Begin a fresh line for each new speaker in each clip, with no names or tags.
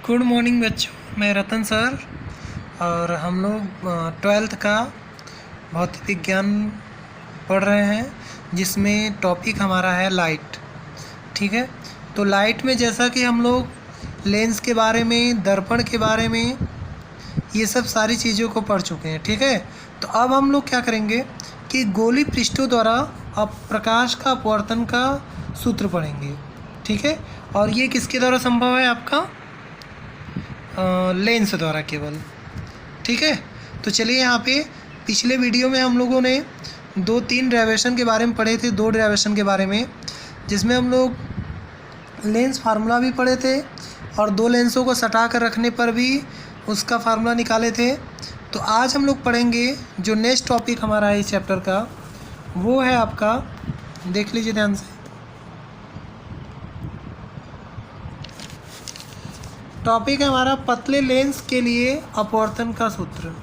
Good morning बच्चों, मैं रतन sir और हम लोग 12th का भौतिक विज्ञान पढ़ रहे हैं जिसमें टॉपिक हमारा है लाइट। ठीक है, तो लाइट में जैसा कि हम लोग लेंस के बारे में, दर्पण के बारे में, ये सब सारी चीज़ों को पढ़ चुके हैं। ठीक है, तो अब हम लोग क्या करेंगे कि गोली पृष्ठों द्वारा अब प्रकाश का अपवर्तन का सूत्र पढ़ेंगे। ठीक है, और ये किसके द्वारा संभव है? आपका लेंस द्वारा केवल। ठीक है, तो चलिए यहाँ पे पिछले वीडियो में हम लोगों ने 2-3 डेरिवेशन के बारे में पढ़े थे, 2 डेरिवेशन के बारे में, जिसमें हम लोग लेंस फार्मूला भी पढ़े थे और 2 लेंसों को सटा कर रखने पर भी उसका फार्मूला निकाले थे। तो आज हम लोग पढ़ेंगे जो नेक्स्ट टॉपिक हमारा है इस चैप्टर का, वो है आपका, देख लीजिए ध्यान से, टॉपिक है हमारा पतले लेंस के लिए अपवर्तन का सूत्र।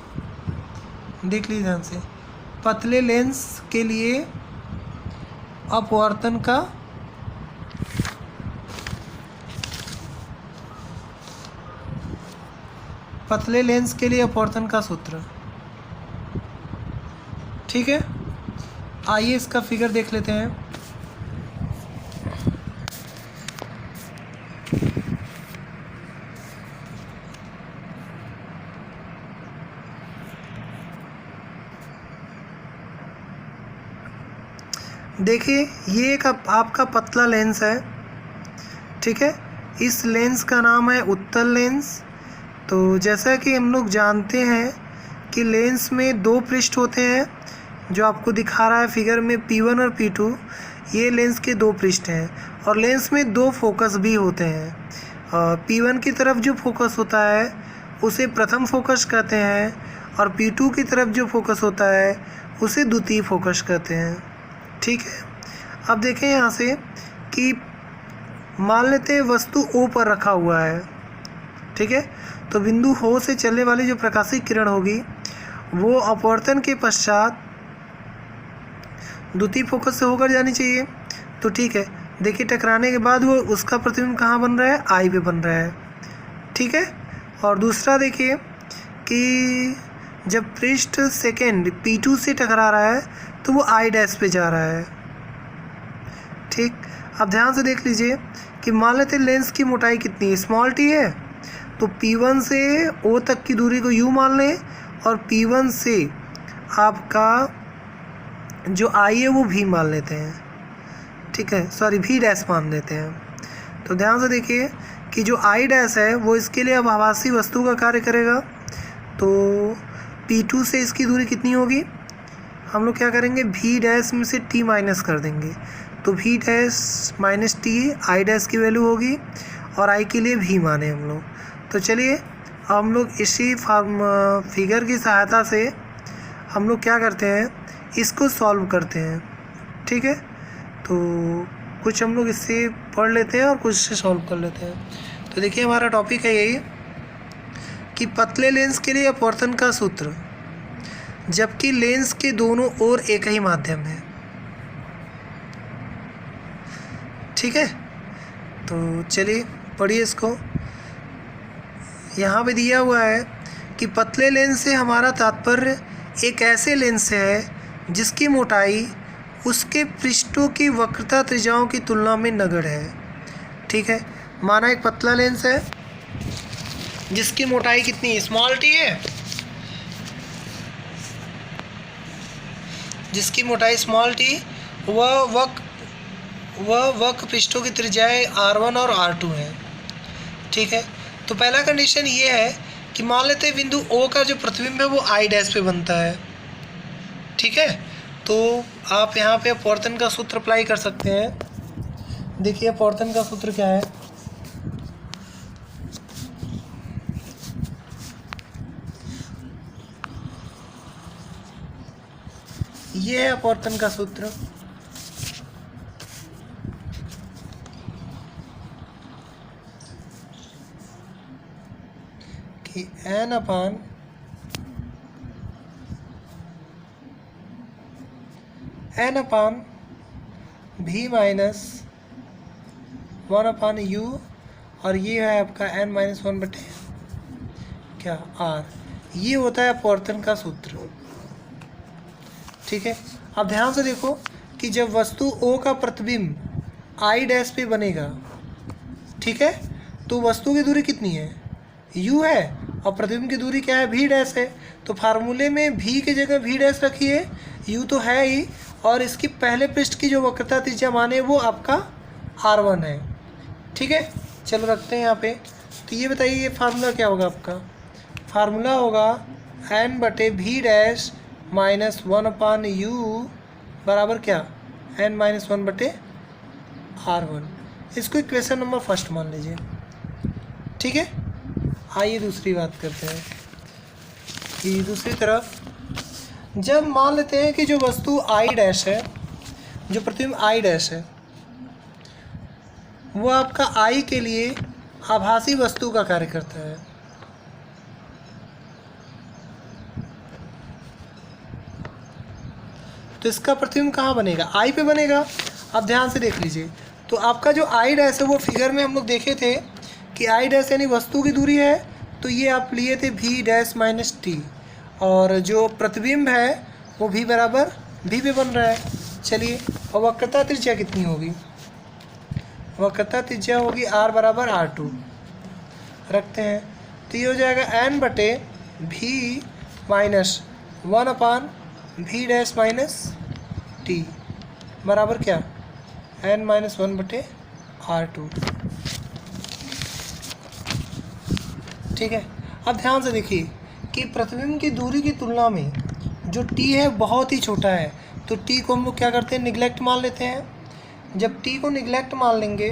देख लीजिए ध्यान से, पतले लेंस के लिए अपवर्तन का पतले लेंस के लिए अपवर्तन का सूत्र। ठीक है, आइए इसका फिगर देख लेते हैं। देखिए, ये एक आपका पतला लेंस है। ठीक है, इस लेंस का नाम है उत्तल लेंस। तो जैसा कि हम लोग जानते हैं कि लेंस में 2 पृष्ठ होते हैं, जो आपको दिखा रहा है फिगर में P1 और P2, ये लेंस के 2 पृष्ठ हैं। और लेंस में 2 फोकस भी होते हैं। P1 की तरफ जो फोकस होता है उसे प्रथम फोकस कहते हैं, और P2 की तरफ जो फोकस होता है उसे द्वितीय फोकस कहते हैं। ठीक है, अब देखें यहाँ से कि मान लेते हैं वस्तु O पर रखा हुआ है। ठीक है, तो बिंदु O से चलने वाली जो प्रकाशिक किरण होगी वो अपवर्तन के पश्चात द्वितीय फोकस से होकर जानी चाहिए। तो ठीक है, देखिए टकराने के बाद वो उसका प्रतिबिंब कहाँ बन रहा है? I पे बन रहा है। ठीक है, और दूसरा देखिए कि जब पृष्ठ सेकेंड P2 से टकरा रहा है तो वो I' पे जा रहा है। ठीक, अब ध्यान से देख लीजिए कि मान लेते लेंस की मोटाई कितनी है, स्मॉल t है, तो P1 से O तक की दूरी को U मान लें, और P1 से आपका जो I है वो V मान लेते हैं। ठीक है, सॉरी V' मान लेते हैं। तो ध्यान से देखिए कि जो I' है वो इसके लिए अब आभासी वस्तु का कार्य करेगा। तो P2 से इसकी दूरी कितनी होगी? हम लोग क्या करेंगे, V' में से T माइनस कर देंगे, तो V' माइनस T I' की वैल्यू होगी, और I के लिए V माने हम लोग। तो चलिए हम लोग इसी फिगर की सहायता से हम लोग क्या करते हैं, इसको सॉल्व करते हैं। ठीक है, तो कुछ हम लोग इससे पढ़ लेते हैं और कुछ से सॉल्व कर लेते हैं। तो देखिए हमारा टॉपिक है यही कि पतले लेंस के लिए अपवर्तन का सूत्र, जबकि लेंस के दोनों ओर एक ही माध्यम है। ठीक है, तो चलिए पढ़िए इसको। यहाँ पे दिया हुआ है कि पतले लेंस से हमारा तात्पर्य एक ऐसे लेंस से है जिसकी मोटाई उसके पृष्ठों की वक्रता त्रिज्याओं की तुलना में नगण्य है। ठीक है, माना एक पतला लेंस है जिसकी मोटाई कितनी है, स्मॉल t है, जिसकी मोटाई स्मॉल t, वह वक्र पृष्ठों की त्रिज्याएं R1 और R2 हैं। ठीक है, तो पहला कंडीशन ये है कि मान लेते हैं बिंदु O का जो प्रतिबिंब है वो I' पे बनता है। ठीक है, तो आप यहाँ पे अपवर्तन का सूत्र अप्लाई कर सकते हैं। देखिए अपवर्तन का सूत्र क्या है, ये है अपवर्तन का सूत्र। कि n अपान V माइनस 1/u और ये है आपका n माइनस वन बटे क्या r। ये होता है अपवर्तन का सूत्र। ठीक है, अब ध्यान से देखो कि जब वस्तु O का प्रतिबिंब I डैश पे बनेगा, ठीक है, तो वस्तु की दूरी कितनी है, u है, और प्रतिबिंब की दूरी क्या है, v डैश है। तो फार्मूले में v की जगह v डैश रखिए, u तो है ही, और इसकी पहले पृष्ठ की जो वक्रता त्रिज्या मान है वो आपका r1 है। ठीक है, चलो रखते हैं यहाँ पे। तो ये बताइए ये फार्मूला क्या होगा आपका, फार्मूला होगा n बटे v डैश माइनस 1/u बराबर क्या, n माइनस वन बटे r1। इसको इक्वेशन नंबर फर्स्ट मान लीजिए। ठीक है, आइए दूसरी बात करते हैं कि दूसरी तरफ जब मान लेते हैं कि जो वस्तु I डैश है, जो प्रतिबिंब I डैश है, वो आपका I के लिए आभासी वस्तु का कार्य करता है। तो इसका प्रतिबिंब कहाँ बनेगा, I पे बनेगा। अब ध्यान से देख लीजिए, तो आपका जो I डैश है वो फिगर में हम लोग देखे थे कि I डैश यानी वस्तु की दूरी है, तो ये आप लिए थे v डैश माइनस टी, और जो प्रतिबिंब है वो v बराबर v पे बन रहा है। चलिए, और वक्रता त्रिज्या कितनी होगी, वक्रता त्रिज्या होगी r बराबर r2 रखते हैं। तो ये हो जाएगा n बटे v minus 1/v dash minus T बराबर क्या, n माइनस वन बटे r2। ठीक है, अब ध्यान से देखिए कि प्रतिबिंब की दूरी की तुलना में जो t है बहुत ही छोटा है, तो t को हम लोग क्या करते हैं, निगलेक्ट मान लेते हैं। जब t को निगलेक्ट मान लेंगे,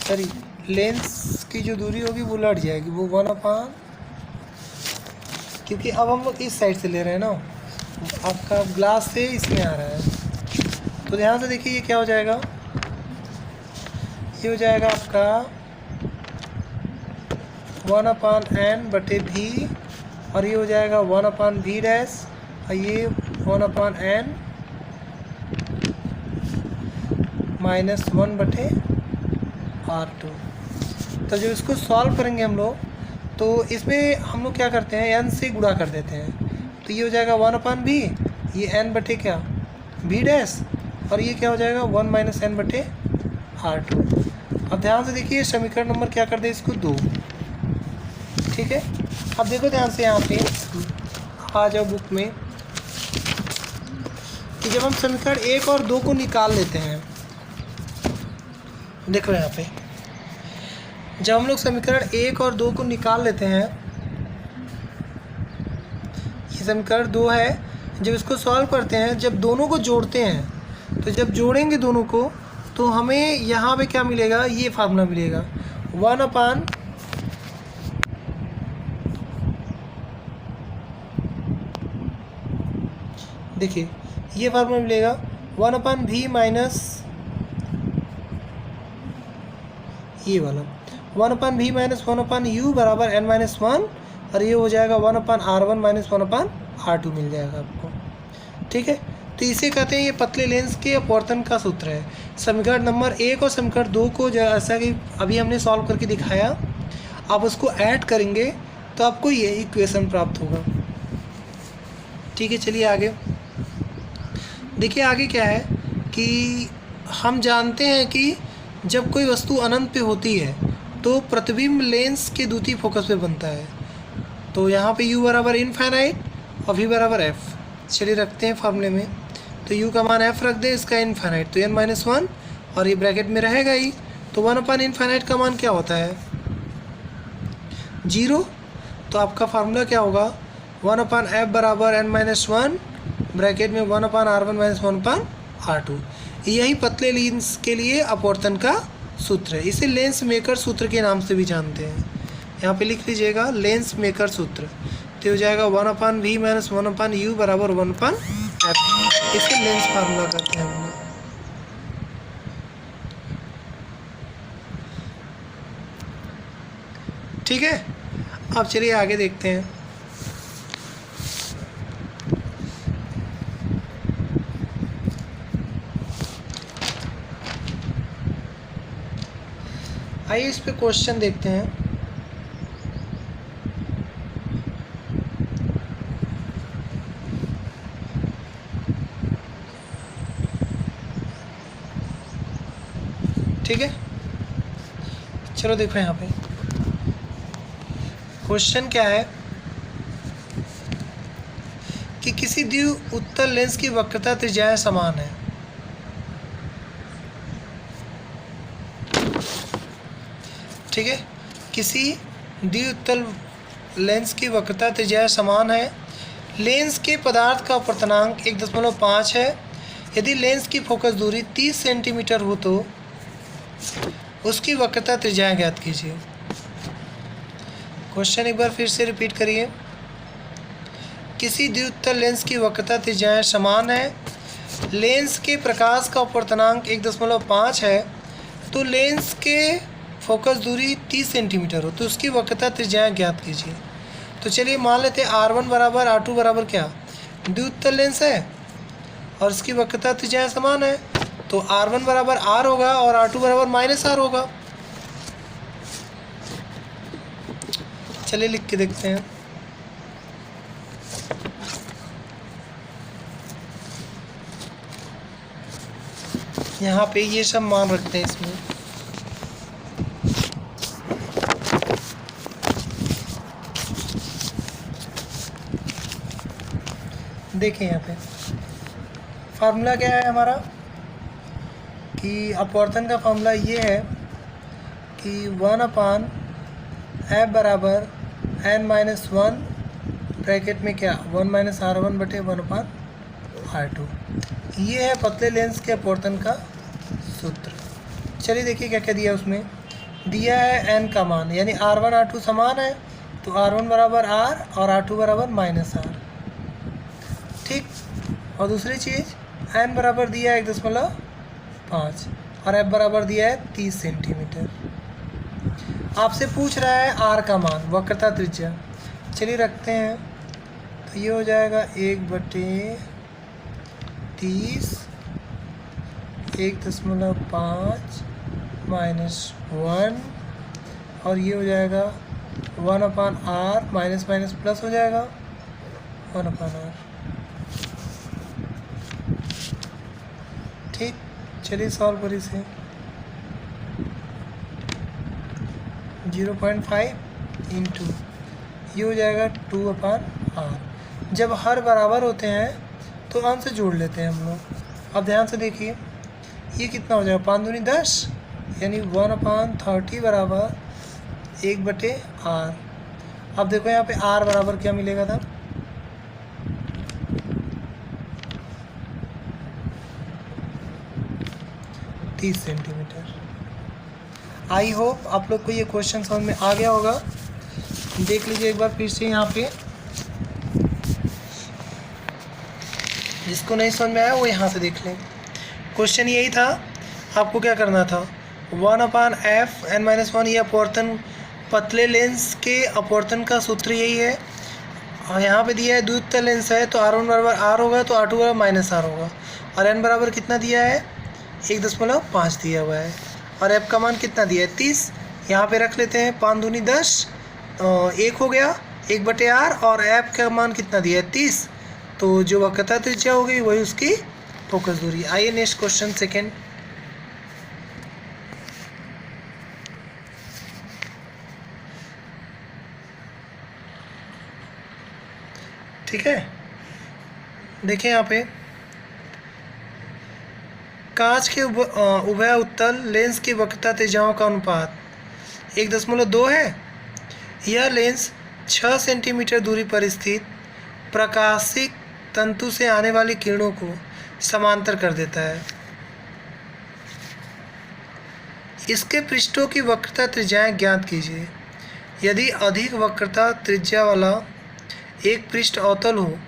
सॉरी, लेंस की जो दूरी होगी वो लट जाएगी, वो 1/, क्योंकि अब हम लोग इस साइड से ले रहे हैं ना, आपका ग्लास से इसमें आ रहा है। तो ध्यान से देखिए ये क्या हो जाएगा, ये हो जाएगा आपका 1/n बटे v, और ये हो जाएगा 1/v डैश, और ये 1/n माइनस वन बटे r2। तो जो इसको सॉल्व करेंगे हम लोग, तो इसमें हम लोग क्या करते हैं, n से गुणा कर देते हैं। तो ये हो जाएगा 1/v, ये n बटे क्या v डैश, और ये क्या हो जाएगा 1 माइनस n बटे r2। अब ध्यान से देखिए समीकरण नंबर क्या कर दे, इसको 2। ठीक है, अब देखो ध्यान से यहाँ पे आ जाओ बुक में कि जब हम समीकरण 1 और 2 को निकाल लेते हैं, देखो यहाँ पे जब हम लोग समीकरण 1 और 2 को निकाल लेते हैं, ये समीकरण 2 है, जब इसको सॉल्व करते हैं, जब दोनों को जोड़ते हैं, तो जब जोड़ेंगे दोनों को तो हमें यहाँ पे क्या मिलेगा, ये फार्मूला मिलेगा 1/, देखिए ये फार्मूला मिलेगा 1/v माइनस ये वाला 1/v माइनस 1/u बराबर n माइनस वन, और ये हो जाएगा 1/r1 माइनस 1/r2 मिल जाएगा आपको। ठीक है, तो इसे कहते हैं ये पतले लेंस के अपवर्तन का सूत्र है। समीकरण नंबर 1 और समीकरण 2 को जैसा कि अभी हमने सॉल्व करके दिखाया, आप उसको ऐड करेंगे तो आपको ये इक्वेशन प्राप्त होगा। ठीक है, चलिए आगे देखिए, आगे क्या है कि हम जानते हैं कि जब कोई वस्तु अनंत पे होती है तो प्रतिबिंब लेंस के द्वितीय फोकस पे बनता है। तो यहाँ पे u बराबर इनफाइनाइट और v बराबर f। चलिए रखते हैं फार्मूले में, तो u का मान f रख दें, इसका इनफाइनाइट तो n माइनस वन, और ये ब्रैकेट में रहेगा ही। तो 1/इनफाइनाइट का मान क्या होता है, 0। तो आपका फार्मूला क्या होगा, 1/f बराबर n माइनस वन, ब्रैकेट में 1/r1 माइनस 1/r2। यही पतले लेंस के लिए अपवर्तन का सूत्र है। इसे लेंस मेकर सूत्र के नाम से भी जानते हैं। यहाँ पे लिख लीजिएगा लेंस मेकर सूत्र। तो हो जाएगा 1/v माइनस 1/u बराबर 1/f। इसे लेंस फार्मूला कहते हैं हम लोग। ठीक है, अब चलिए आगे देखते हैं। आइए इस पे क्वेश्चन देखते हैं। ठीक है, चलो देखो यहाँ पे क्वेश्चन क्या है कि किसी द्वि उत्तल लेंस की वक्रता त्रिज्याएं समान है। ठीक है, किसी द्वि उत्तल लेंस की वक्रता त्रिज्याएं समान है। लेंस के पदार्थ का अपवर्तनांक 1.5 है। यदि लेंस की फोकस दूरी 30 सेंटीमीटर हो तो उसकी वक्रता त्रिज्याएं ज्ञात कीजिए। क्वेश्चन एक बार फिर से रिपीट करिए। किसी द्विउत्तल लेंस की वक्रता त्रिज्याएं समान है। लेंस के प्रकाश का अपवर्तनांक 1.5 है तो लेंस के फोकस दूरी 30 सेंटीमीटर हो तो उसकी वक्रता त्रिज्याएं ज्ञात कीजिए। तो चलिए मान लेते हैं R1 बराबर R2 बराबर क्या, द्विउत्तल लेंस है और इसकी वक्रता त्रिज्याएं समान है तो R1 बराबर R होगा और R2 बराबर -R होगा। चलिए लिख के देखते हैं। यहाँ पे ये सब मान रखते हैं इसमें। देखिए यहाँ पे फार्मूला क्या है हमारा कि अपवर्तन का फार्मूला ये है कि 1/f बराबर n-1 ब्रैकेट में क्या 1 - R1 बटे 1/R2। ये है पतले लेंस के अपवर्तन का सूत्र। चलिए देखिए क्या क्या दिया उसमें। दिया है n का मान यानी R1 R2 समान है तो R1 बराबर R और R2 बराबर -R। ठीक, और दूसरी चीज़ n बराबर दिया है 1.5 और f बराबर दिया है 30 सेंटीमीटर। आपसे पूछ रहा है r का मान, वक्रता त्रिज्या। चलिए रखते हैं तो ये हो जाएगा 1/30 1.5 -1 और ये हो जाएगा 1/r माइनस माइनस प्लस हो जाएगा 1/r। ठीक, चलिए सॉल्व करिए इसे। 0.5 इंटू ये हो जाएगा 2/r। जब हर बराबर होते हैं तो अंश जोड़ लेते हैं हम लोग। अब ध्यान से देखिए ये कितना हो जाएगा 5 दूनी 10 यानी 1/30 बराबर 1/r। अब देखो यहाँ पे r बराबर क्या मिलेगा था 30 सेंटीमीटर। आई होप आप लोग को ये क्वेश्चन समझ में आ गया होगा। देख लीजिए एक बार फिर से यहाँ पे, जिसको नहीं समझ में आया वो यहाँ से देख लें। क्वेश्चन यही था, आपको क्या करना था 1/f n-1 ये अपवर्तन पतले लेंस के अपवर्तन का सूत्र यही है। और यहाँ पे दिया है द्विउत्तल लेंस है तो R1 बराबर R होगा तो R2 बराबर -R होगा और n बराबर कितना दिया है 1.5 दिया हुआ है और f का मान कितना दिया है 30। यहाँ पे रख लेते हैं 5 दूनी 10 1 हो गया 1/r और f का मान कितना दिया है 30। तो जो वक्रता त्रिज्या होगी वही उसकी फोकस दूरी। आइए नेक्स्ट क्वेश्चन सेकेंड। ठीक है, देखिए यहाँ पे कांच के उभय उत्तल लेंस की वक्रता त्रिज्याओं का अनुपात 1.2 है। यह लेंस 6 सेंटीमीटर दूरी पर स्थित प्रकाशिक तंतु से आने वाली किरणों को समांतर कर देता है। इसके पृष्ठों की वक्रता त्रिज्याएं ज्ञात कीजिए। यदि अधिक वक्रता त्रिज्या वाला एक पृष्ठ अवतल हो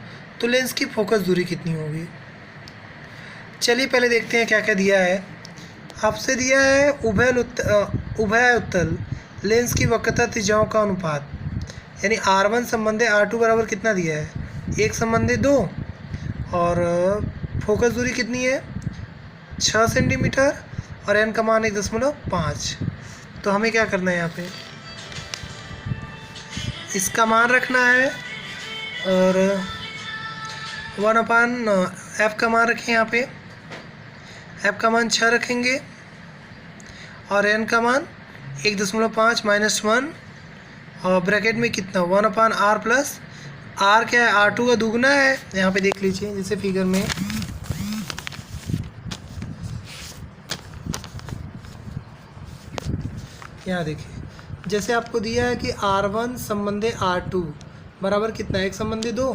तो लेंस की फोकस दूरी कितनी होगी। चलिए पहले देखते हैं क्या क्या दिया है। आपसे दिया है उभय उत्तल लेंस की वक्रता त्रिज्याओं का अनुपात यानी R1 संबंधी R2 बराबर कितना दिया है 1 संबंधी 2 और फोकस दूरी कितनी है 6 सेंटीमीटर और n का मान 1.5। तो हमें क्या करना है, यहाँ पे इसका मान रखना है और 1/f का मान रखें। यहाँ पे f का मान 6 रखेंगे और n का मान 1.5 माइनस 1 और ब्रैकेट में कितना 1/r प्लस r क्या है, r2 का दुगना है। यहाँ पे देख लीजिए जैसे फिगर में यहाँ देखिए, जैसे आपको दिया है कि r1 संबंधे r2 बराबर कितना है, 1 संबंधी 2।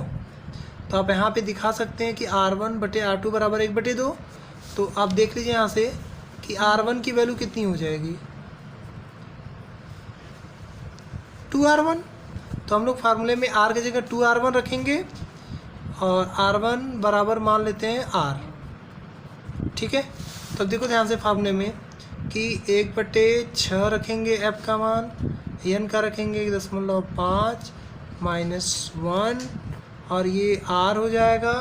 तो आप यहाँ पे दिखा सकते हैं कि r1 बटे r2 बराबर 1/2। तो आप देख लीजिए यहाँ से कि r1 की वैल्यू कितनी हो जाएगी, 2r1। तो हम लोग फार्मूले में r की जगह 2r1 रखेंगे और r1 बराबर मान लेते हैं r, ठीक है। तो अब देखो ध्यान से फार्मूले में कि 1/6 रखेंगे f का मान, n का रखेंगे 1.5 माइनस 1 और ये r हो जाएगा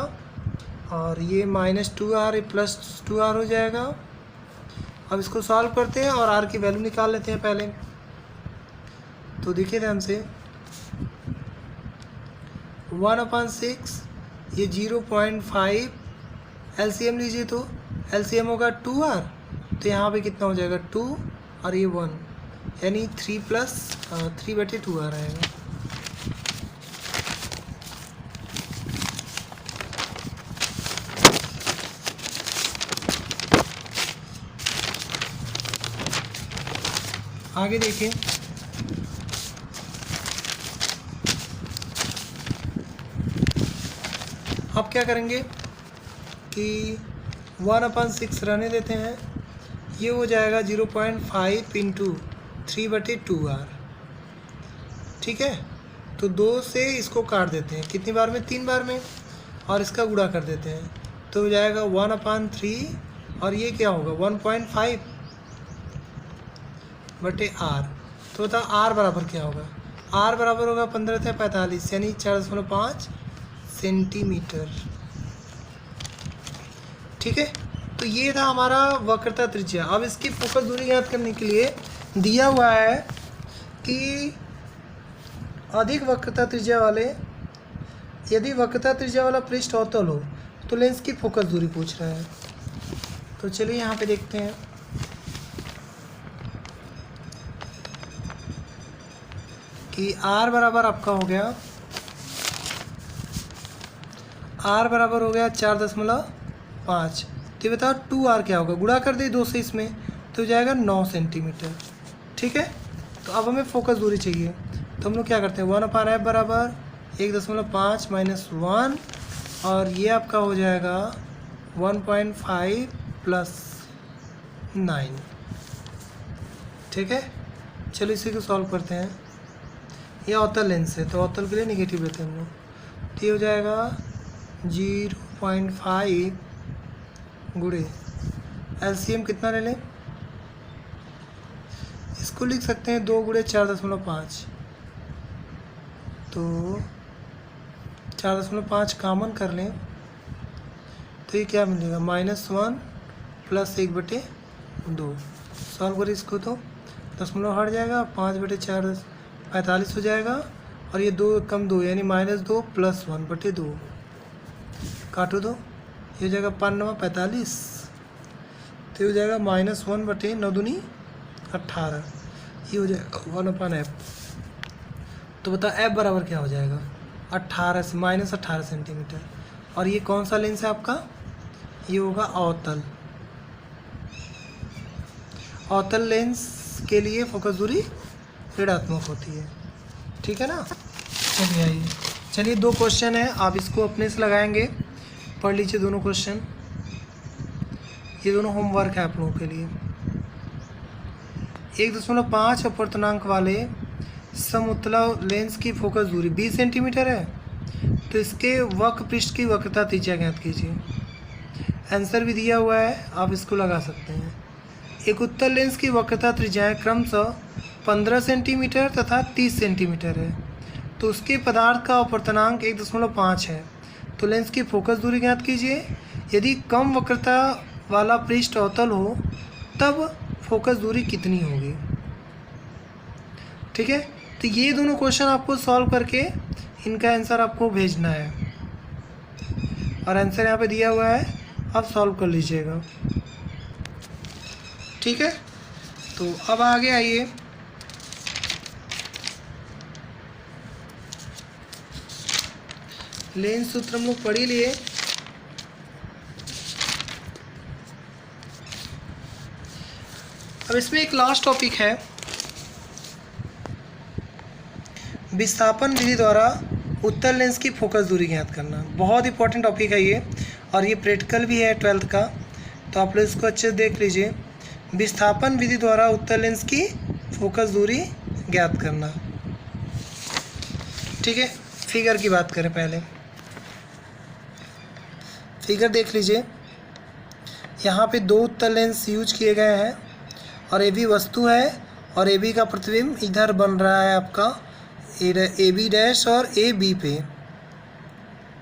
और ये -2r प्लस 2r हो जाएगा। अब इसको सॉल्व करते हैं और r की वैल्यू निकाल लेते हैं पहले। तो देखिए ध्यान से 1/6 ये 0.5 LCM लीजिए, तो LCM होगा 2r, तो यहाँ पे कितना हो जाएगा 2 और ये 1 यानी 3 प्लस 3/2r आएगा। आगे देखिए अब क्या करेंगे कि 1/6 रहने देते हैं, ये हो जाएगा 0.5 इंटू 3/2r, ठीक है। तो 2 से इसको काट देते हैं, कितनी बार में, 3 बार में, और इसका गुणा कर देते हैं तो हो जाएगा 1/3 और ये क्या होगा 1.5 बटे r। तो बताओ r बराबर क्या होगा, r बराबर होगा 15×45 यानी 4.5 सेंटीमीटर, ठीक है। तो ये था हमारा वक्रता त्रिज्या। अब इसकी फोकस दूरी ज्ञात करने के लिए दिया हुआ है कि अधिक वक्रता त्रिज्या वाले, यदि वक्रता त्रिज्या वाला पृष्ठ अवतल हो तो लेंस की फोकस दूरी पूछ रहा है। तो चलिए यहाँ पे देखते हैं कि r बराबर आपका हो गया, r बराबर हो गया 4.5। तो ये बताओ 2r क्या होगा, गुणा कर दे 2 से इसमें तो हो जाएगा 9 सेंटीमीटर, ठीक है। तो अब हमें फोकस दूरी चाहिए, तो हम लोग क्या करते हैं 1/f बराबर 1.5 माइनस 1 और ये आपका हो जाएगा 1.5 प्लस 9, ठीक है। चलो इसी को सॉल्व करते हैं। ये अवतल लेंस है तो अवतल के लिए निगेटिव लेते हैं हम लोग, तो ये हो जाएगा 0.5 गुणे LCM कितना ले लें, इसको लिख सकते हैं 2 गुणे 4.5, तो 4.5 कॉमन कर लें तो ये क्या मिलेगा -1 प्लस 1/2। सॉल्व करें इसको तो 0 हट जाएगा, 5/4 45 हो जाएगा और ये 2 कम 2 यानी -2 प्लस 1/2, काटो दो, ये हो जाएगा 5×9 45, तो ये हो जाएगा -1/9 दूनी 18, ये हो जाएगा 1/f। तो बता f बराबर क्या हो जाएगा 18 से -18 सेंटीमीटर। और ये कौन सा लेंस है आपका, ये होगा अवतल। अवतल लेंस के लिए फोकस दूरी ऋणात्मक होती है, ठीक है ना। चलिए आइए, चलिए 2 क्वेश्चन है, आप इसको अपने से लगाएंगे, पढ़ लीजिए दोनों क्वेश्चन, ये दोनों होमवर्क है आप लोगों के लिए। 1.5 अपवर्तनांक वाले समउत्तल लेंस की फोकस दूरी 20 सेंटीमीटर है, तो इसके वक्र पृष्ठ की वक्रता त्रिज्या ज्ञात कीजिए। आंसर भी दिया हुआ है, आप इसको लगा सकते हैं। एक उत्तल लेंस की वक्रता त्रिज्याएं क्रमशः 15 सेंटीमीटर तथा 30 सेंटीमीटर है, तो उसके पदार्थ का अपवर्तनांक 1.5 है, तो लेंस की फोकस दूरी ज्ञात कीजिए। यदि कम वक्रता वाला पृष्ठ अवतल हो तब फोकस दूरी कितनी होगी। ठीक है, तो ये दोनों क्वेश्चन आपको सॉल्व करके इनका आंसर आपको भेजना है, और आंसर यहाँ पे दिया हुआ है, आप सॉल्व कर लीजिएगा। ठीक है, तो अब आगे आइए। लेंस सूत्र हम लोग पढ़ ही लिए। अब इसमें एक लास्ट टॉपिक है, विस्थापन विधि द्वारा उत्तल लेंस की फोकस दूरी ज्ञात करना। बहुत इंपॉर्टेंट टॉपिक है ये, और ये प्रैक्टिकल भी है 12th का, तो आप लोग इसको अच्छे से देख लीजिए। विस्थापन विधि द्वारा उत्तल लेंस की फोकस दूरी ज्ञात करना। ठीक है, फिगर की बात करें पहले। फिगर देख लीजिए, यहाँ पे दो उत्तल लेंस यूज किए गए हैं, और ए बी वस्तु है, और ए बी का प्रतिबिंब इधर बन रहा है आपका ए बी डैश और ए बी पे।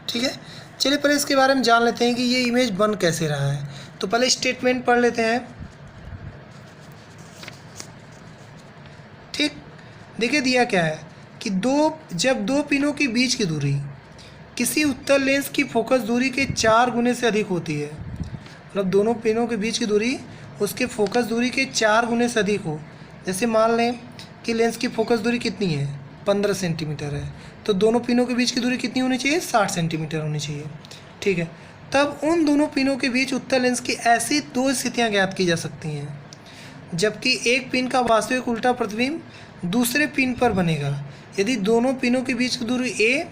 ठीक है, चलिए पहले इसके बारे में जान लेते हैं कि ये इमेज बन कैसे रहा है। तो पहले स्टेटमेंट पढ़ लेते हैं। ठीक, देखिए दिया क्या है कि जब दो पिनों के बीच की दूरी किसी उत्तल लेंस की फोकस दूरी के 4 गुने से अधिक होती है, मतलब दोनों पिनों के बीच की दूरी उसके फोकस दूरी के 4 गुने से अधिक हो। जैसे मान लें कि लेंस की फोकस दूरी कितनी है, 15 सेंटीमीटर है, तो दोनों पिनों के बीच की दूरी कितनी होनी चाहिए, 60 सेंटीमीटर होनी चाहिए। ठीक है, तब उन दोनों पिनों के बीच उत्तल लेंस की ऐसी 2 स्थितियाँ ज्ञात की जा सकती हैं जबकि एक पिन का वास्तविक उल्टा प्रतिबिंब दूसरे पिन पर बनेगा यदि दोनों पिनों के बीच की दूरी ए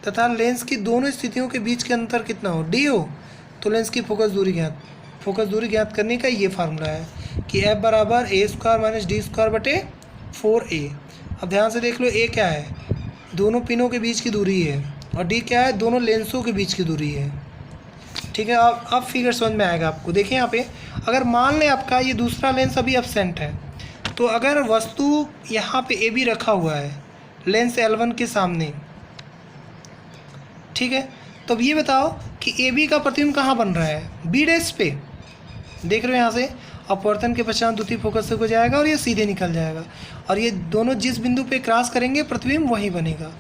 तथा लेंस की दोनों स्थितियों के बीच के अंतर कितना हो, डी हो, तो लेंस की फोकस दूरी ज्ञात करने का ये फार्मूला है कि एफ बराबर ए स्क्वायर माइनस डी स्क्वायर बटे 4a। अब ध्यान से देख लो, ए क्या है, दोनों पिनों के बीच की दूरी है, और डी क्या है, दोनों लेंसों के बीच की दूरी है। ठीक है, अब फिगर समझ में आएगा आपको। देखिए यहाँ पे, अगर मान लें आपका ये दूसरा लेंस अभी एब्सेंट है, तो अगर वस्तु यहाँ पे ए बी रखा हुआ है लेंस L1 के सामने, ठीक है, तो अब ये बताओ कि ए बी का प्रतिबिंब कहाँ बन रहा है, बी डैश पे। देख रहे हो यहाँ से अपवर्तन के पश्चात द्वितीय फोकस से हो जाएगा और ये सीधे निकल जाएगा, और ये दोनों जिस बिंदु पे क्रॉस करेंगे प्रतिबिंब वहीं बनेगा।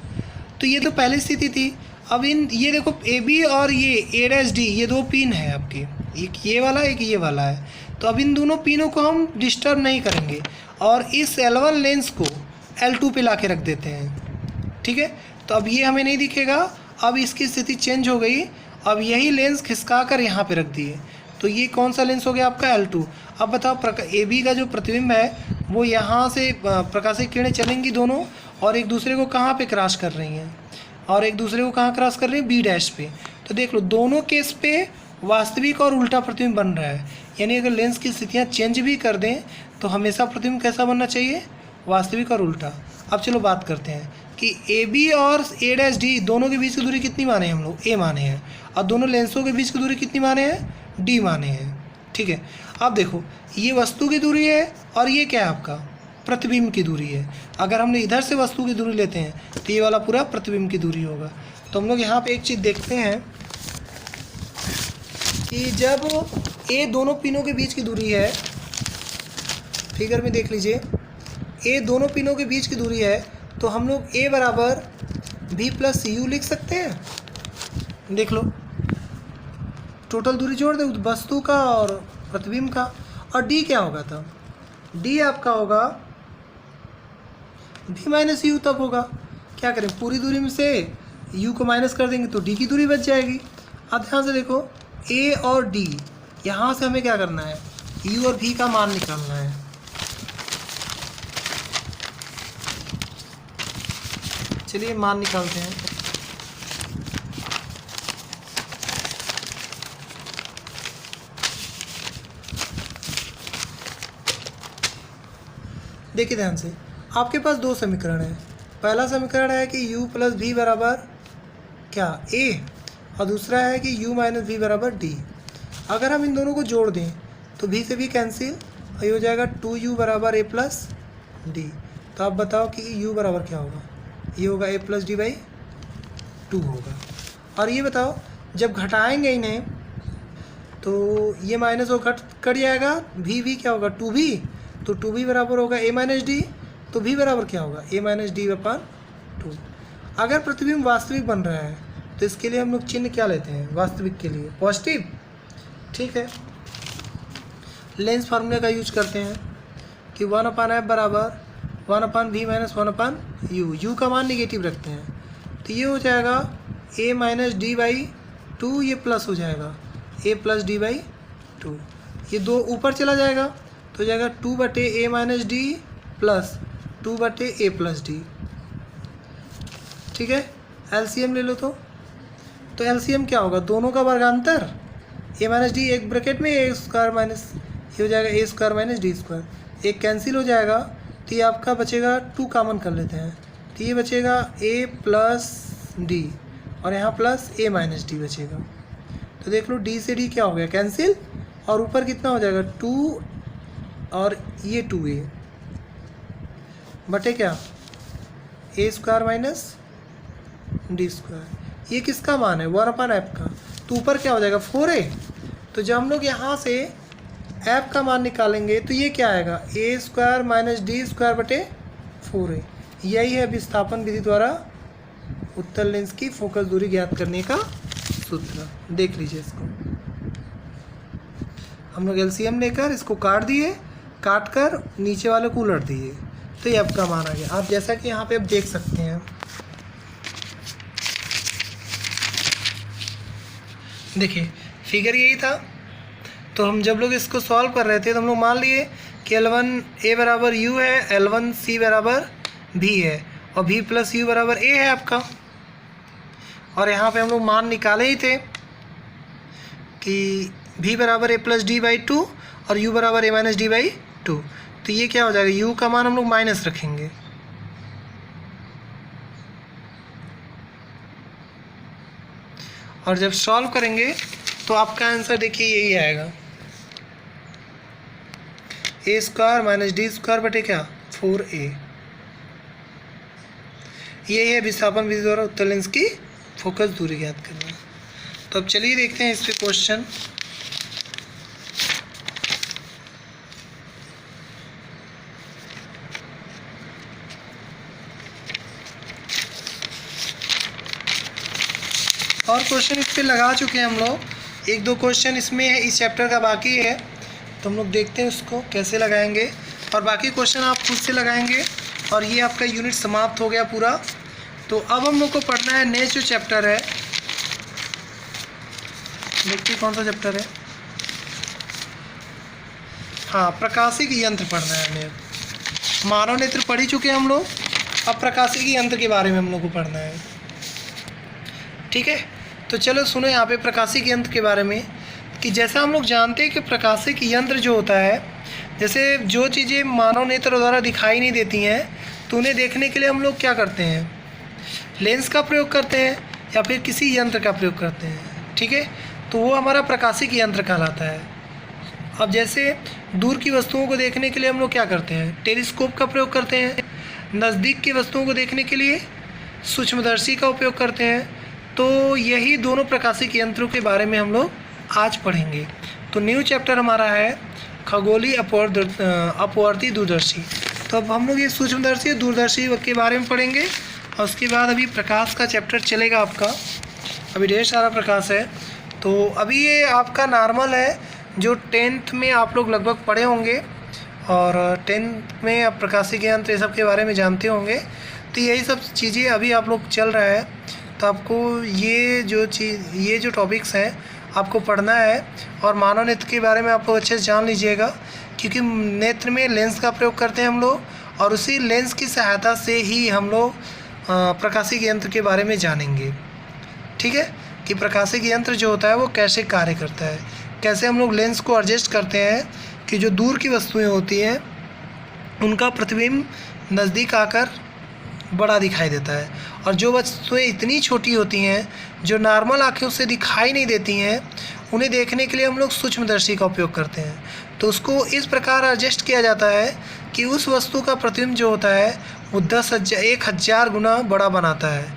तो ये तो पहली स्थिति थी। अब ये देखो ए बी और ये ए डैश डी, ये 2 पिन है आपके, एक ये वाला एक ये वाला है, तो अब इन दोनों पिनों को हम डिस्टर्ब नहीं करेंगे और इस L1 लेंस को L2 पे ला के रख देते हैं। ठीक है, तो अब ये हमें नहीं दिखेगा, अब इसकी स्थिति चेंज हो गई, अब यही लेंस खिसका कर यहाँ पे रख दिए, तो ये कौन सा लेंस हो गया आपका, L2। अब बताओ ए बी का जो प्रतिबिंब है वो यहाँ से प्रकाशित किरणें चलेंगी दोनों, और एक दूसरे को कहाँ पे क्रॉस कर रही हैं, और एक दूसरे को कहाँ क्रॉस कर रही हैं, बी डैश पे। तो देख लो, दोनों केस पे वास्तविक और उल्टा प्रतिबिंब बन रहा है, यानी अगर लेंस की स्थितियाँ चेंज भी कर दें तो हमेशा प्रतिबिंब कैसा बनना चाहिए, वास्तविक और उल्टा। अब चलो बात करते हैं कि ए बी और ए डैश डी दोनों के बीच की दूरी कितनी माने हम लोग, ए माने हैं, और दोनों लेंसों के बीच की दूरी कितनी माने हैं, डी माने हैं। ठीक है, अब देखो ये वस्तु की दूरी है और ये क्या है आपका प्रतिबिंब की दूरी है। अगर हमने इधर से वस्तु की दूरी लेते हैं तो ये वाला पूरा प्रतिबिंब की दूरी होगा। तो हम लोग यहाँ पे एक चीज़ देखते हैं कि जब ए दोनों पिनों के बीच की दूरी है, फिगर में देख लीजिए, ए दोनों पिनों के बीच की दूरी है, तो हम लोग ए बराबर बी प्लस यू लिख सकते हैं। देख लो, टोटल दूरी जोड़ दे वस्तु का और प्रतिबिंब का, और डी क्या होगा तब, डी आपका होगा बी माइनस यू। तब होगा क्या करें, पूरी दूरी में से यू को माइनस कर देंगे तो डी की दूरी बच जाएगी। अब ध्यान से देखो, ए और डी, यहाँ से हमें क्या करना है, यू और भी का मान निकालना है। चलिए मान निकालते हैं। देखिए ध्यान से, आपके पास 2 समीकरण है। पहला समीकरण है कि u प्लस भी बराबर क्या, a, और दूसरा है कि u माइनस भी बराबर d। अगर हम इन दोनों को जोड़ दें तो v से भी कैंसिल, और ये हो जाएगा 2u बराबर a प्लस डी। तो आप बताओ कि u बराबर क्या होगा, ये होगा a प्लस डी बाई 2 होगा। और ये बताओ जब घटाएंगे इन्हें तो ये माइनस वो कट जाएगा, भी क्या होगा 2v, तो 2v बराबर होगा a माइनस डी, तो v बराबर क्या होगा, a माइनस डी अपॉन 2। अगर प्रतिबिंब वास्तविक बन रहा है तो इसके लिए हम लोग चिन्ह क्या लेते हैं, वास्तविक के लिए पॉजिटिव। ठीक है, लेंस फार्मूले का यूज करते हैं कि 1/f बराबर 1/v माइनस 1/u। u का मान निगेटिव रखते हैं तो ये हो जाएगा a माइनस डी बाई 2, ये प्लस हो जाएगा a प्लस डी बाई 2। ये 2 ऊपर चला जाएगा तो हो जाएगा 2/a minus D plus 2/a plus D. ठीक है, एलसीएम ले लो तो एलसीएम क्या होगा, दोनों का वर्गांतर a माइनस डी, एक ब्रैकेट में a स्क्वायर माइनस, ये हो जाएगा a square minus D square. एक कैंसिल हो जाएगा तो ये आपका बचेगा 2 कॉमन कर लेते हैं तो ये बचेगा a प्लस डी और यहाँ प्लस a माइनस डी बचेगा। तो देख लो d से d क्या हो गया, कैंसिल, और ऊपर कितना हो जाएगा 2 और ये 2a बटे क्या a square minus D square. ये किसका मान है, 1/f का, तो ऊपर क्या हो जाएगा 4a। तो जब हम लोग यहाँ से f का मान निकालेंगे तो ये क्या आएगा, a square minus D square बटे 4a। यही है विस्थापन विधि द्वारा उत्तल लेंस की फोकस दूरी ज्ञात करने का सूत्र। देख लीजिए इसको, हम लोग एलसीएम लेकर इसको काट दिए, काट कर नीचे वाले को उलट दिए तो ये f का मान आ गया। आप जैसा कि यहाँ पे आप देख सकते हैं, देखिए फिगर यही था। तो हम जब लोग इसको सॉल्व कर रहे थे तो हम लोग मान लिए कि L1 a बराबर u है, L1 c बराबर v है और v प्लस u बराबर a है आपका। और यहाँ पे हम लोग मान निकाले ही थे कि v बराबर a प्लस डी बाई 2 और u बराबर a माइनस डी बाई 2। तो ये क्या हो जाएगा, u का मान हम लोग माइनस रखेंगे और जब सॉल्व करेंगे तो आपका आंसर देखिए यही आएगा, a square minus D square बटे क्या 4a। ये है विस्थापन विधि द्वारा उत्तल लेंस की फोकस दूरी ज्ञात करना। तो अब चलिए देखते हैं इस पे क्वेश्चन। और क्वेश्चन इस पे लगा चुके हैं हम लोग, 1-2 क्वेश्चन इसमें है, इस चैप्टर का बाकी है तो हम लोग देखते हैं उसको कैसे लगाएंगे और बाकी क्वेश्चन आप खुद से लगाएंगे। और ये आपका यूनिट समाप्त हो गया पूरा। तो अब हम लोग को पढ़ना है नेक्स्ट जो चैप्टर है, देखिए कौन सा चैप्टर है, हाँ प्रकाशिक यंत्र पढ़ना है हमें। मानव नेत्र पढ़ ही चुके हैं हम लोग, अब प्रकाशिक यंत्र के बारे में हम लोग को पढ़ना है। ठीक है, तो चलो सुनो यहाँ पे प्रकाशिक यंत्र के बारे में कि जैसा हम लोग जानते हैं कि प्रकाशिक यंत्र जो होता है, जैसे जो चीज़ें मानव नेत्र द्वारा दिखाई नहीं देती हैं तो उन्हें देखने के लिए हम लोग क्या करते हैं, लेंस का प्रयोग करते हैं या फिर किसी यंत्र का प्रयोग करते हैं। ठीक है, तो वो हमारा प्रकाशिक यंत्र कहलाता है। अब जैसे दूर की वस्तुओं को देखने के लिए हम लोग क्या करते हैं, टेलीस्कोप का प्रयोग करते हैं। नज़दीक की वस्तुओं को देखने के लिए सूक्ष्मदर्शी का उपयोग करते हैं। तो यही दोनों प्रकाशिक यंत्रों के बारे में हम लोग आज पढ़ेंगे। तो न्यू चैप्टर हमारा है खगोलीय अपवर्ती दूरदर्शी। तो अब हम लोग ये सूक्ष्मदर्शी और दूरदर्शी के बारे में पढ़ेंगे और उसके बाद अभी प्रकाश का चैप्टर चलेगा आपका। अभी ढेर सारा प्रकाश है। तो अभी ये आपका नॉर्मल है जो 10th में आप लोग लगभग पढ़े होंगे और 10th में आप प्रकाशिक यंत्र ये सब के बारे में जानते होंगे। तो यही सब चीज़ें अभी आप लोग चल रहा है। तो आपको ये जो टॉपिक्स हैं आपको पढ़ना है और मानव नेत्र के बारे में आप लोग अच्छे से जान लीजिएगा, क्योंकि नेत्र में लेंस का प्रयोग करते हैं हम लोग और उसी लेंस की सहायता से ही हम लोग प्रकाशिक यंत्र के बारे में जानेंगे। ठीक है, कि प्रकाशिक यंत्र जो होता है वो कैसे कार्य करता है, कैसे हम लोग लेंस को एडजस्ट करते हैं कि जो दूर की वस्तुएं होती हैं उनका प्रतिबिंब नज़दीक आकर बड़ा दिखाई देता है और जो वस्तुएं इतनी छोटी होती हैं जो नॉर्मल आँखों से दिखाई नहीं देती हैं उन्हें देखने के लिए हम लोग सूक्ष्मदर्शी का उपयोग करते हैं। तो उसको इस प्रकार एडजस्ट किया जाता है कि उस वस्तु का प्रतिबिंब जो होता है वो 10,000 गुना बड़ा बनाता है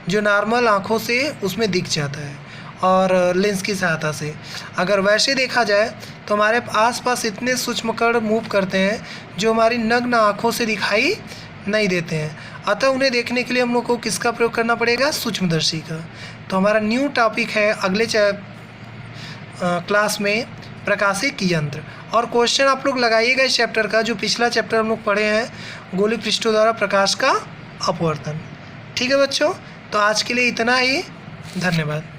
जो नॉर्मल आँखों से उसमें दिख जाता है और लेंस की सहायता से। अगर वैसे देखा जाए तो हमारे आसपास इतने सूक्ष्म कण मूव करते हैं जो हमारी नग्न आँखों से दिखाई नहीं देते हैं। अतः उन्हें देखने के लिए हम लोग को किसका प्रयोग करना पड़ेगा? सूक्ष्मदर्शी का। तो हमारा न्यू टॉपिक है अगले क्लास में प्रकाशिक यंत्र। और क्वेश्चन आप लोग लगाइएगा इस चैप्टर का, जो पिछला चैप्टर हम लोग पढ़े हैं गोलीय पृष्ठों द्वारा प्रकाश का अपवर्तन। ठीक है बच्चों, तो आज के लिए इतना ही। धन्यवाद।